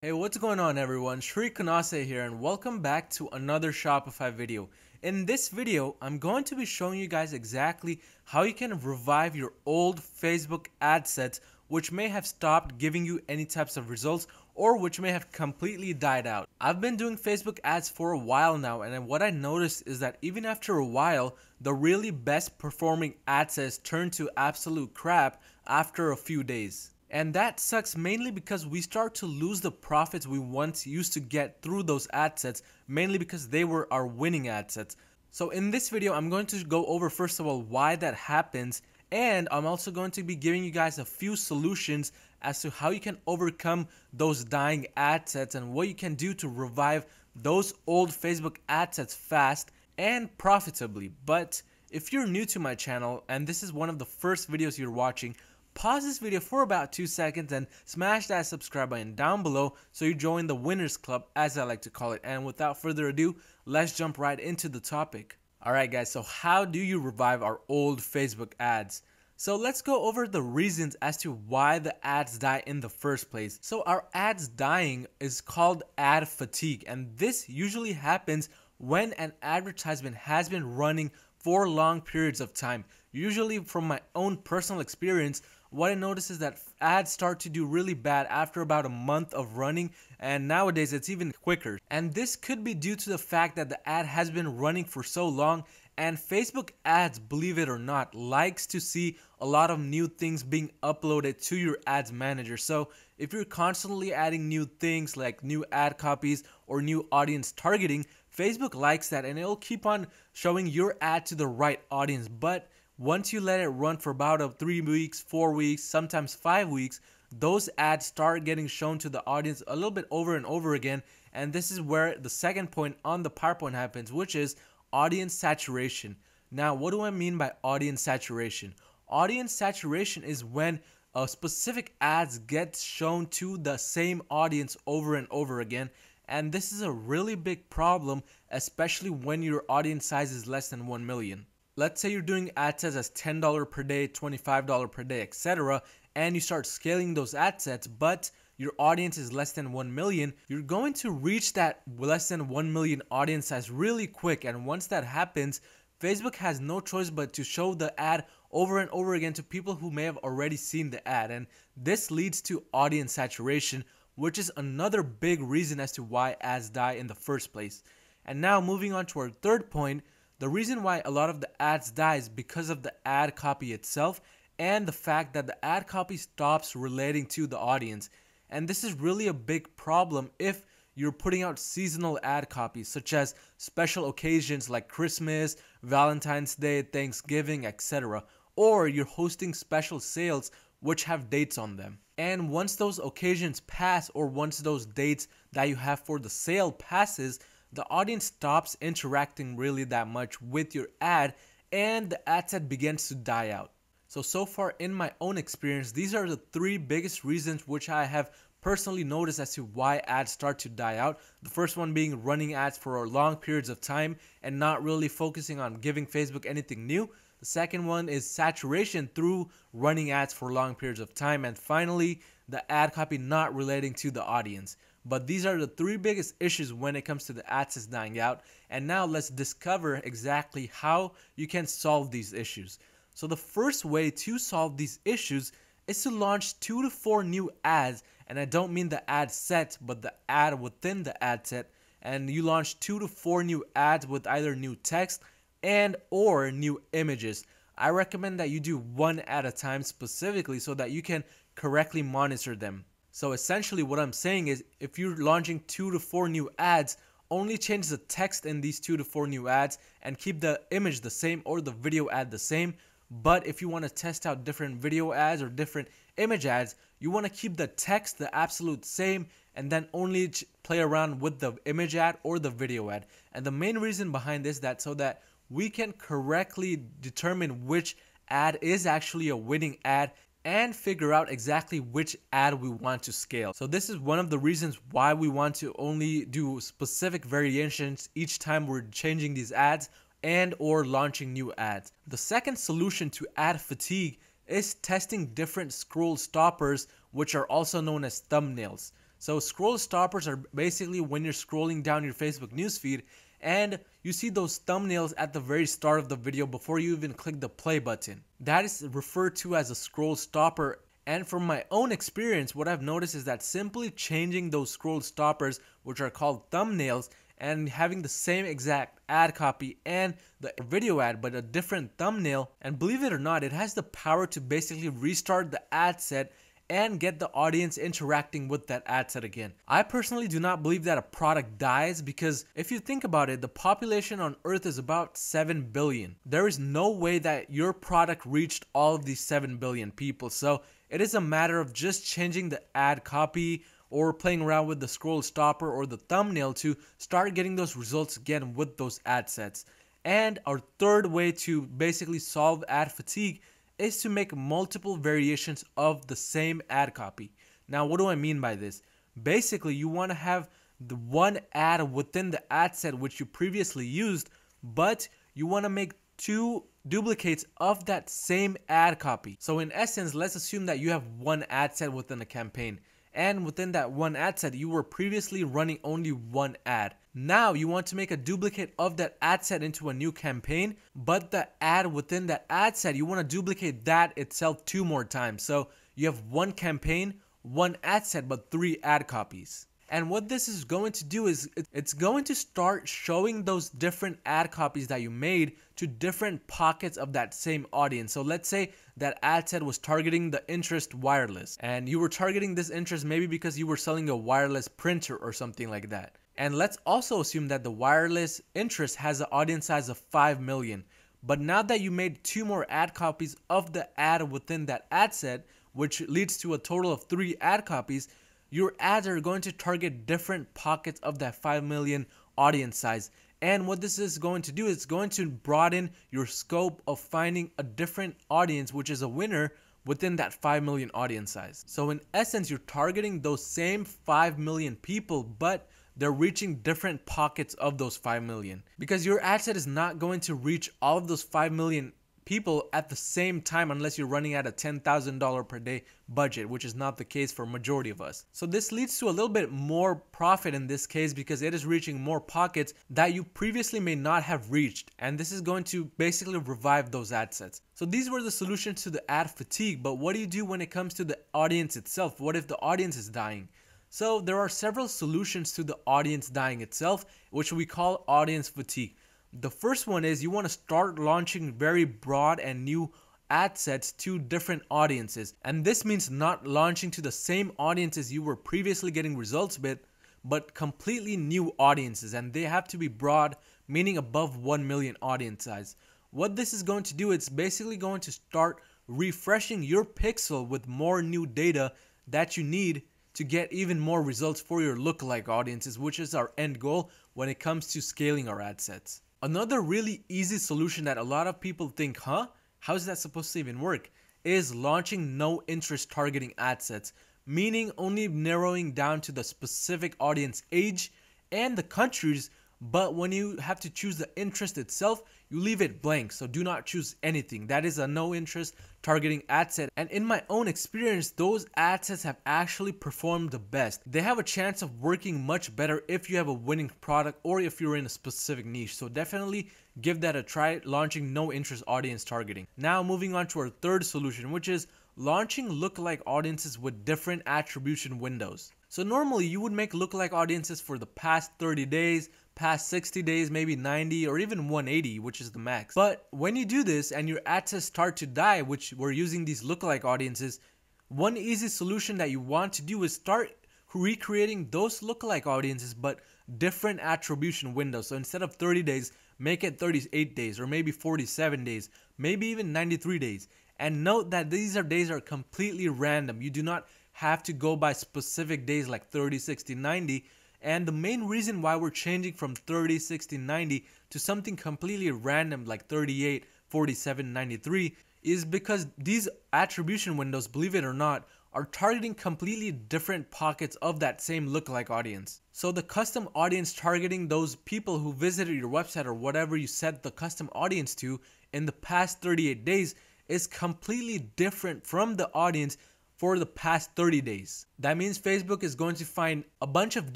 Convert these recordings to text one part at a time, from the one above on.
Hey, what's going on everyone? Shri Kanase here and welcome back to another Shopify video. In this video, I'm going to be showing you guys exactly how you can revive your old Facebook ad sets which may have stopped giving you any types of results or which may have completely died out. I've been doing Facebook ads for a while now, and what I noticed is that even after a while, the really best performing ad sets turn to absolute crap after a few days. And that sucks mainly because we start to lose the profits we once used to get through those ad sets, mainly because they were our winning ad sets. So in this video, I'm going to go over first of all why that happens, and I'm also going to be giving you guys a few solutions as to how you can overcome those dying ad sets and what you can do to revive those old Facebook ad sets fast and profitably. But if you're new to my channel and this is one of the first videos you're watching, pause this video for about 2 seconds and smash that subscribe button down below so you join the winners club, as I like to call it. And without further ado, let's jump right into the topic. Alright guys, so how do you revive our old Facebook ads? So let's go over the reasons as to why the ads die in the first place. So our ads dying is called ad fatigue, and this usually happens when an advertisement has been running for long periods of time. Usually from my own personal experience, what I notice is that ads start to do really bad after about a month of running, and nowadays it's even quicker. And this could be due to the fact that the ad has been running for so long, and Facebook ads, believe it or not, likes to see a lot of new things being uploaded to your ads manager. So if you're constantly adding new things like new ad copies or new audience targeting, Facebook likes that and it'll keep on showing your ad to the right audience. But once you let it run for about 3 weeks, 4 weeks, sometimes 5 weeks, those ads start getting shown to the audience a little bit over and over again. And this is where the second point on the PowerPoint happens, which is audience saturation. Now, what do I mean by audience saturation? Audience saturation is when a specific ads gets shown to the same audience over and over again. And this is a really big problem, especially when your audience size is less than 1 million. Let's say you're doing ad sets as $10 per day, $25 per day, etc. and you start scaling those ad sets, but your audience is less than 1 million, you're going to reach that less than 1 million audience size really quick. And once that happens, Facebook has no choice but to show the ad over and over again to people who may have already seen the ad. And this leads to audience saturation, which is another big reason as to why ads die in the first place. And now moving on to our third point, the reason why a lot of the ads die is because of the ad copy itself and the fact that the ad copy stops relating to the audience. And this is really a big problem if you're putting out seasonal ad copies such as special occasions like Christmas, Valentine's Day, Thanksgiving, etc. Or you're hosting special sales which have dates on them. And once those occasions pass, or once those dates that you have for the sale passes, the audience stops interacting really that much with your ad and the ad set begins to die out. So far in my own experience, these are the 3 biggest reasons which I have personally noticed as to why ads start to die out. The first one being running ads for long periods of time and not really focusing on giving Facebook anything new. The second one is saturation through running ads for long periods of time. And finally, the ad copy not relating to the audience. But these are the 3 biggest issues when it comes to the ad sets dying out. And now let's discover exactly how you can solve these issues. So the first way to solve these issues is to launch 2 to 4 new ads. And I don't mean the ad set, but the ad within the ad set. And you launch 2 to 4 new ads with either new text and or new images. I recommend that you do 1 at a time specifically so that you can correctly monitor them. So essentially what I'm saying is, if you're launching 2 to 4 new ads, only change the text in these 2 to 4 new ads and keep the image the same or the video ad the same. But if you want to test out different video ads or different image ads, you want to keep the text the absolute same and then only play around with the image ad or the video ad. And the main reason behind this is so that we can correctly determine which ad is actually a winning ad and figure out exactly which ad we want to scale. So this is one of the reasons why we want to only do specific variations each time we're changing these ads and or launching new ads. The second solution to ad fatigue is testing different scroll stoppers, which are also known as thumbnails. So scroll stoppers are basically when you're scrolling down your Facebook newsfeed and you see those thumbnails at the very start of the video before you even click the play button. That is referred to as a scroll stopper. And from my own experience, what I've noticed is that simply changing those scroll stoppers, which are called thumbnails, and having the same exact ad copy and the video ad but a different thumbnail, and believe it or not, it has the power to basically restart the ad set and get the audience interacting with that ad set again. I personally do not believe that a product dies, because if you think about it, the population on Earth is about 7 billion. There is no way that your product reached all of these 7 billion people. So it is a matter of just changing the ad copy or playing around with the scroll stopper or the thumbnail to start getting those results again with those ad sets. And our third way to basically solve ad fatigue is to make multiple variations of the same ad copy. Now, what do I mean by this? Basically, you want to have the one ad within the ad set which you previously used, but you want to make 2 duplicates of that same ad copy. So in essence, let's assume that you have one ad set within a campaign, and within that one ad set you were previously running only one ad. Now you want to make a duplicate of that ad set into a new campaign, but the ad within that ad set, you want to duplicate that itself 2 more times. So you have one campaign, one ad set, but 3 ad copies. And what this is going to do is it's going to start showing those different ad copies that you made to different pockets of that same audience. So let's say that ad set was targeting the interest wireless, and you were targeting this interest maybe because you were selling a wireless printer or something like that. And let's also assume that the wireless interest has an audience size of 5 million. But now that you made 2 more ad copies of the ad within that ad set, which leads to a total of 3 ad copies, your ads are going to target different pockets of that 5 million audience size. And what this is going to do is going to broaden your scope of finding a different audience, which is a winner within that 5 million audience size. So in essence, you're targeting those same 5 million people, but they're reaching different pockets of those 5 million. Because your ad set is not going to reach all of those 5 million people at the same time unless you're running at a $10,000 per day budget, which is not the case for majority of us. So this leads to a little bit more profit in this case, because it is reaching more pockets that you previously may not have reached, and this is going to basically revive those ad sets. So these were the solutions to the ad fatigue, but what do you do when it comes to the audience itself? What if the audience is dying? So there are several solutions to the audience dying itself, which we call audience fatigue. The first one is you want to start launching very broad and new ad sets to different audiences. And this means not launching to the same audiences you were previously getting results with, but completely new audiences. And they have to be broad, meaning above 1 million audience size. What this is going to do, it's basically going to start refreshing your pixel with more new data that you need to get even more results for your lookalike audiences, which is our end goal when it comes to scaling our ad sets. Another really easy solution that a lot of people think, how is that supposed to even work, is launching no interest targeting ad sets, meaning only narrowing down to the specific audience age and the countries, but when you have to choose the interest itself, you leave it blank, so do not choose anything. That is a no interest targeting ad set, and in my own experience, those ad sets have actually performed the best. They have a chance of working much better if you have a winning product or if you're in a specific niche, so definitely give that a try, launching no interest audience targeting. Now moving on to our third solution, which is launching lookalike audiences with different attribution windows. So normally you would make lookalike audiences for the past 30 days, past 60 days, maybe 90 or even 180, which is the max. But when you do this and your ad sets start to die, which we're using these lookalike audiences, one easy solution that you want to do is start recreating those lookalike audiences but different attribution windows. So instead of 30 days, make it 38 days or maybe 47 days, maybe even 93 days. And note that these days are completely random. You do not have to go by specific days like 30, 60, 90. And the main reason why we're changing from 30, 60, 90 to something completely random like 38, 47, 93 is because these attribution windows, believe it or not, are targeting completely different pockets of that same lookalike audience. So the custom audience targeting those people who visited your website or whatever you set the custom audience to in the past 38 days is completely different from the audience for the past 30 days. That means Facebook is going to find a bunch of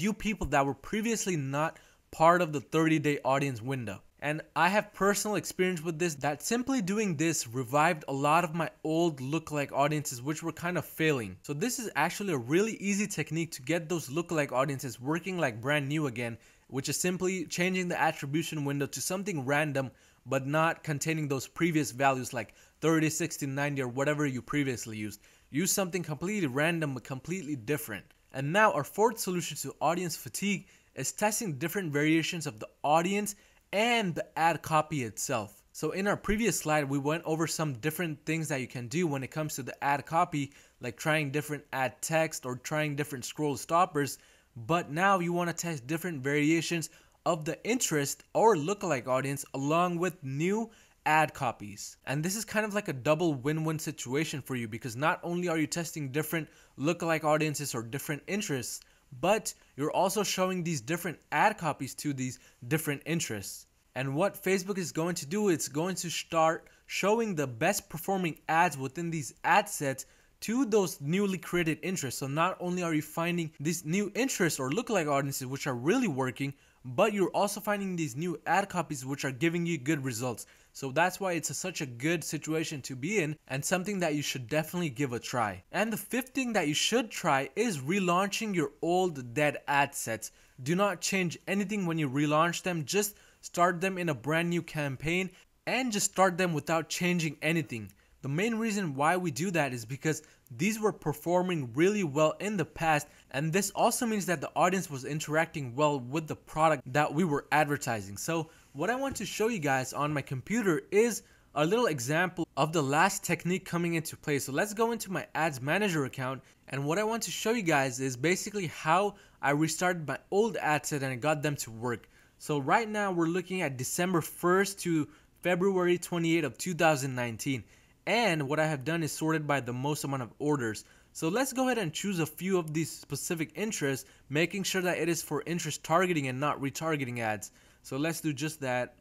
new people that were previously not part of the 30-day audience window. And I have personal experience with this, that simply doing this revived a lot of my old lookalike audiences which were kind of failing. So this is actually a really easy technique to get those lookalike audiences working like brand new again, which is simply changing the attribution window to something random but not containing those previous values like 30, 60, 90 or whatever you previously used. Use something completely random but completely different. And now our fourth solution to audience fatigue is testing different variations of the audience and the ad copy itself. So in our previous slide, we went over some different things that you can do when it comes to the ad copy, like trying different ad text or trying different scroll stoppers. But now you want to test different variations of the interest or lookalike audience along with new ad copies. And this is kind of like a double win-win situation for you, because not only are you testing different lookalike audiences or different interests, but you're also showing these different ad copies to these different interests. And what Facebook is going to do, it's going to start showing the best performing ads within these ad sets to those newly created interests. So not only are you finding these new interests or lookalike audiences which are really working, but you're also finding these new ad copies which are giving you good results. So that's why it's such a good situation to be in, and something that you should definitely give a try. And the fifth thing that you should try is relaunching your old dead ad sets. Do not change anything when you relaunch them. Just start them in a brand new campaign and just start them without changing anything. The main reason why we do that is because these were performing really well in the past, and this also means that the audience was interacting well with the product that we were advertising. So what I want to show you guys on my computer is a little example of the last technique coming into play. So let's go into my ads manager account, and what I want to show you guys is basically how I restarted my old ad set and I got them to work. So right now we're looking at December 1st to February 28th of 2019. And what I have done is sorted by the most amount of orders. So let's go ahead and choose a few of these specific interests, making sure that it is for interest targeting and not retargeting ads. So let's do just that.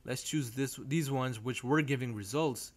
Let's choose these ones which were giving results.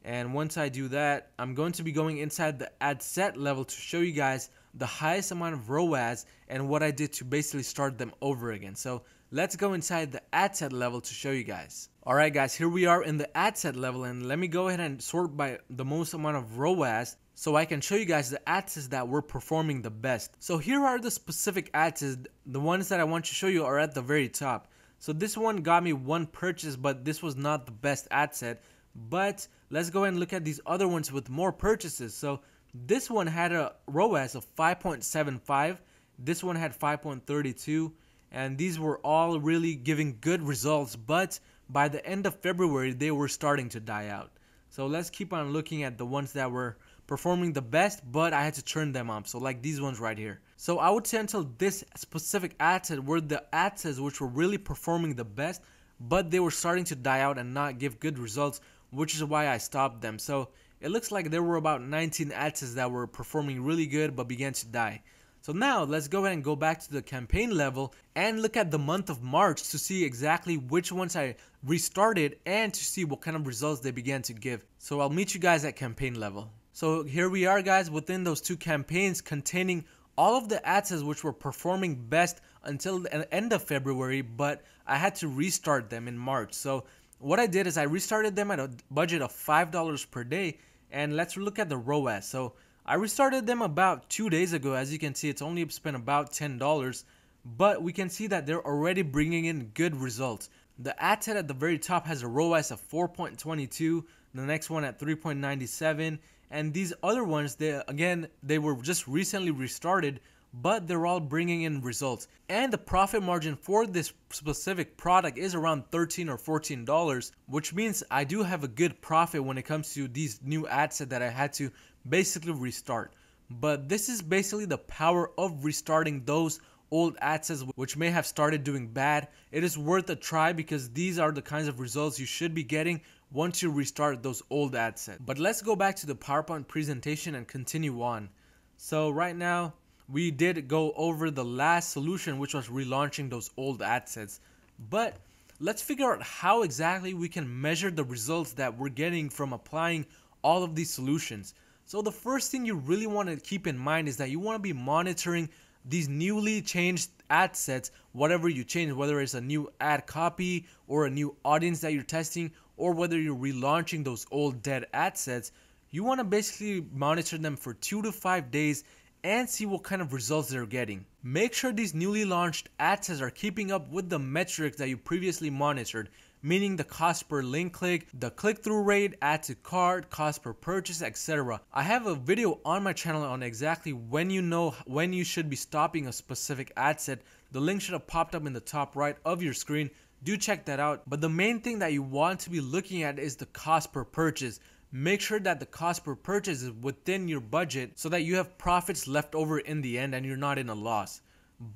And once I do that, I'm going to be going inside the ad set level to show you guys the highest amount of ROAS and what I did to basically start them over again. So let's go inside the ad set level to show you guys. Alright guys, here we are in the ad set level, and let me go ahead and sort by the most amount of ROAS so I can show you guys the ad sets that were performing the best. So here are the specific ad sets. The ones that I want to show you are at the very top. So this one got me one purchase, but this was not the best ad set. But let's go ahead and look at these other ones with more purchases. So this one had a ROAS of 5.75. This one had 5.32. And these were all really giving good results, but by the end of February, they were starting to die out. So let's keep on looking at the ones that were performing the best, but I had to turn them off. So like these ones right here. So I would say until this specific ad set were the ad sets which were really performing the best, but they were starting to die out and not give good results, which is why I stopped them. So it looks like there were about 19 ad sets that were performing really good but began to die. So now let's go ahead and go back to the campaign level and look at the month of March to see exactly which ones I restarted and to see what kind of results they began to give. So I'll meet you guys at campaign level. So here we are guys within those two campaigns containing all of the ad sets which were performing best until the end of February, but I had to restart them in March. So what I did is I restarted them at a budget of $5 per day, and let's look at the ROAS. So I restarted them about 2 days ago. As you can see, it's only spent about $10, but we can see that they're already bringing in good results. The ad set at the very top has a ROAS of 4.22, the next one at 3.97, and these other ones, they were just recently restarted, but they're all bringing in results. And the profit margin for this specific product is around $13 or $14, which means I do have a good profit when it comes to these new ad sets that I had to basically restart. But this is basically the power of restarting those old ad sets which may have started doing bad. It is worth a try because these are the kinds of results you should be getting once you restart those old ad sets. But let's go back to the PowerPoint presentation and continue on. So right now we did go over the last solution, which was relaunching those old ad sets. But let's figure out how exactly we can measure the results that we're getting from applying all of these solutions. So the first thing you really want to keep in mind is that you want to be monitoring these newly changed ad sets, whatever you change, whether it's a new ad copy or a new audience that you're testing, or whether you're relaunching those old dead ad sets. You want to basically monitor them for 2 to 5 days and see what kind of results they're getting. Make sure these newly launched ad sets are keeping up with the metrics that you previously monitored, meaning the cost per link click, the click-through rate, add to cart, cost per purchase, etc. I have a video on my channel on exactly when you should be stopping a specific ad set. The link should have popped up in the top right of your screen. Do check that out. But the main thing that you want to be looking at is the cost per purchase. Make sure that the cost per purchase is within your budget so that you have profits left over in the end and you're not in a loss.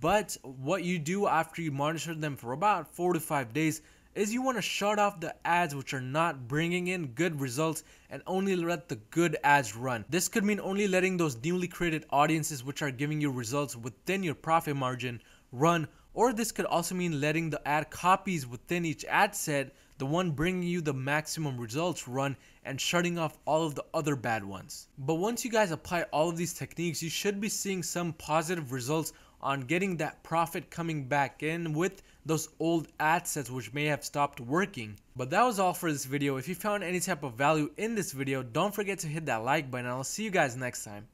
But what you do after you monitor them for about 4 to 5 days is you want to shut off the ads which are not bringing in good results and only let the good ads run. This could mean only letting those newly created audiences which are giving you results within your profit margin run, or this could also mean letting the ad copies within each ad set, the one bringing you the maximum results, run, and shutting off all of the other bad ones. But once you guys apply all of these techniques, you should be seeing some positive results on getting that profit coming back in with those old ad sets which may have stopped working. But that was all for this video. If you found any type of value in this video, don't forget to hit that like button, and I'll see you guys next time.